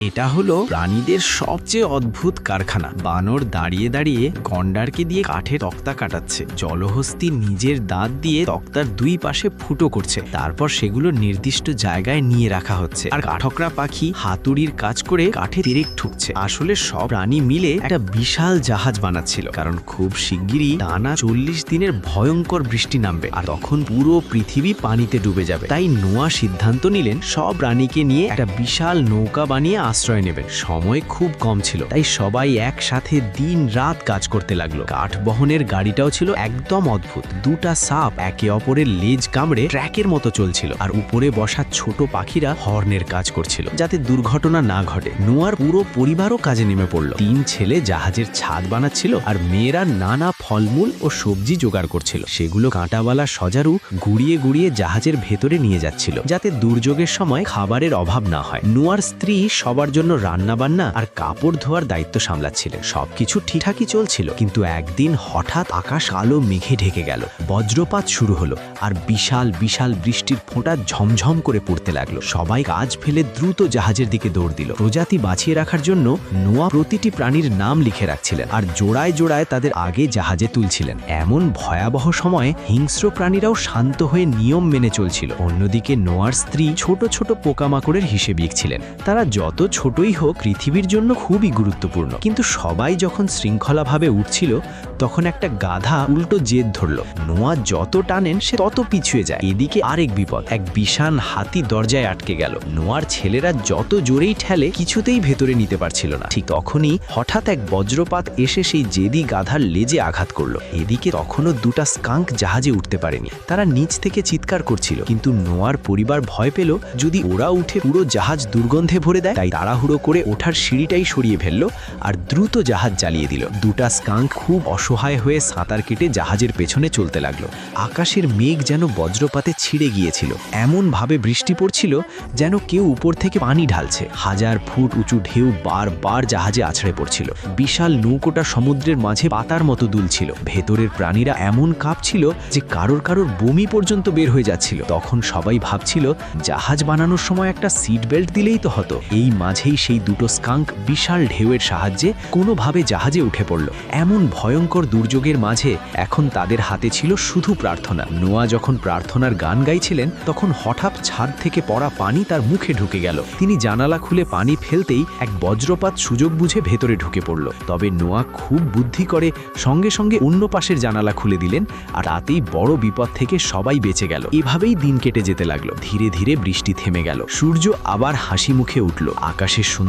এটা হলো প্রাণীদের সবচেয়ে অদ্ভুত কারখানা। বানর দাঁড়িয়ে দাঁড়িয়ে গন্ডারকে দিয়ে কাঠের তক্তা কাটাচ্ছে। জলহস্তী নিজের দাঁত দিয়ে তক্তার দুই পাশে ফুটো করছে, তারপর সেগুলো নির্দিষ্ট জায়গায় নিয়ে রাখা হচ্ছে। আর কাঠকরা পাখি হাতুড়ির কাজ করে কাঠে তেরেক ঠুকছে। আসলে সব প্রাণী মিলে একটা বিশাল জাহাজ বানাচ্ছিল, কারণ খুব শিগগিরই টানা 40 দিনের ভয়ঙ্কর বৃষ্টি নামবে, আর তখন পুরো পৃথিবী পানিতে ডুবে যাবে। তাই নোয়া সিদ্ধান্ত নিলেন সব প্রাণীকে নিয়ে একটা বিশাল নৌকা বানিয়ে আশ্রয় নেবেন। সময় খুব কম ছিল, তাই সবাই একসাথে দিন রাত কাজ করতে লাগলো। কাঠ বহনের গাড়িটাও ছিল একদম অদ্ভুত। দুটা সাপ একে অপরের লেজ কামড়ে ট্র্যাকের মতো চলছিল, আর উপরে বসা ছোট পাখিরা হর্নের কাজ করছিল যাতে দুর্ঘটনা না ঘটে। নোয়ার পুরো পরিবারও কাজে নেমে পড়ল। 3 ছেলে জাহাজের ছাদ বানাচ্ছিল, আর মেয়েরা নানা ফলমূল ও সবজি জোগাড় করছিল। সেগুলো কাঁটাওয়ালা সজারু গুড়িয়ে গুড়িয়ে জাহাজের ভেতরে নিয়ে যাচ্ছিল, যাতে দুর্যোগের সময় খাবারের অভাব না হয়। নোয়ার স্ত্রী সবার জন্য রান্না বান্না আর কাপড় ধোয়ার দায়িত্ব সামলাচ্ছিলেন। সবকিছু ঠিকঠাকই চলছিল, কিন্তু একদিন হঠাৎ আকাশ কালো মেঘে ঢেকে গেল। বজ্রপাত শুরু হলো, আর বিশাল বিশাল বৃষ্টির ফোঁটা ঝমঝম করে পড়তে লাগলো। সবাই কাজ ফেলে দ্রুত জাহাজের দিকে দৌড় দিল। প্রজাতি বাঁচিয়ে রাখার জন্য নোয়া প্রতিটি প্রাণীর নাম লিখে রাখছিলেন, আর জোড়ায় জোড়ায় তাদের আগে জাহাজে তুলছিলেন। এমন ভয়াবহ সময়ে হিংস্র প্রাণীরাও শান্ত হয়ে নিয়ম মেনে চলছিল। অন্যদিকে নোয়ার স্ত্রী ছোট ছোট পোকামাকড়ের হিসেব লিখছিলেন। তারা যত ছোটই হোক পৃথিবীর জন্য খুবই গুরুত্বপূর্ণ। কিন্তু সবাই যখন শৃঙ্খলাভাবে উঠছিল, তখন একটা গাধা উল্টো জেদ ধরল। নোয়া যত টানেন সে তত পিছুয়ে যায়। এদিকে আরেক বিপদ, এক বিশাল হাতি দরজায় আটকে গেল। নোয়ার ছেলেরা যত জোরেই ঠেলে কিছুতেই ভেতরে নিতে পারছিল না। ঠিক তখনই হঠাৎ এক বজ্রপাত এসে সেই জেদি গাধার লেজে আঘাত করলো। এদিকে তখনও দুটা স্কাঙ্ক জাহাজে উঠতে পারেনি। তারা নিচ থেকে চিৎকার করছিল, কিন্তু নোয়ার পরিবার ভয় পেল যদি ওরা উঠে পুরো জাহাজ দুর্গন্ধে ভরে দেয়। তাই তাড়াহুড়ো করে ওঠার সিঁড়িটাই সরিয়ে ফেললো আর দ্রুত জাহাজ জ্বালিয়ে দিল। দুটা স্কাঙ্ক খুব অসহায় হয়ে সাঁতার কেটে জাহাজের পেছনে চলতে লাগলো। আকাশের মেঘ যেন বজ্রপাতে ছিঁড়ে গিয়েছিল। এমন ভাবে বৃষ্টি পড়ছিল যেন কেউ উপর থেকে পানি ঢালছে। 1000 ফুট উঁচু ঢেউ বারবার জাহাজে আছড়ে পড়ছিল। বিশাল নৌকোটা সমুদ্রের মাঝে পাতার মতো দুলছিল। ভেতরের প্রাণীরা এমন কাঁপছিল যে কারোর কারোর বমি পর্যন্ত বের হয়ে যাচ্ছিল। তখন সবাই ভাবছিল জাহাজ বানানোর সময় একটা সিট বেল্ট দিলেই তো হতো। এই মাঝেই সেই দুটো স্কাঙ্ক বিশাল ঢেউয়ের সাহায্যে কোনোভাবে জাহাজে উঠে পড়ল। এমন ভয়ঙ্কর দুর্যোগের মাঝে এখন তাদের হাতে ছিল শুধু প্রার্থনা। নোয়া যখন প্রার্থনার গান গাইছিলেন, তখন হঠাৎ ছাদ থেকে পড়া পানি তার মুখে ঢুকে গেল। তিনি জানালা খুলে পানি ফেলতেই এক বজ্রপাত সুযোগ বুঝে ভেতরে ঢুকে পড়ল। তবে নোয়া খুব বুদ্ধি করে সঙ্গে সঙ্গে অন্য পাশের জানালা খুলে দিলেন, আর রাতেই বড় বিপদ থেকে সবাই বেঁচে গেল। এভাবেই দিন কেটে যেতে লাগলো। ধীরে ধীরে বৃষ্টি থেমে গেল। সূর্য আবার হাসি মুখে উঠল। আকাশের সুন্দর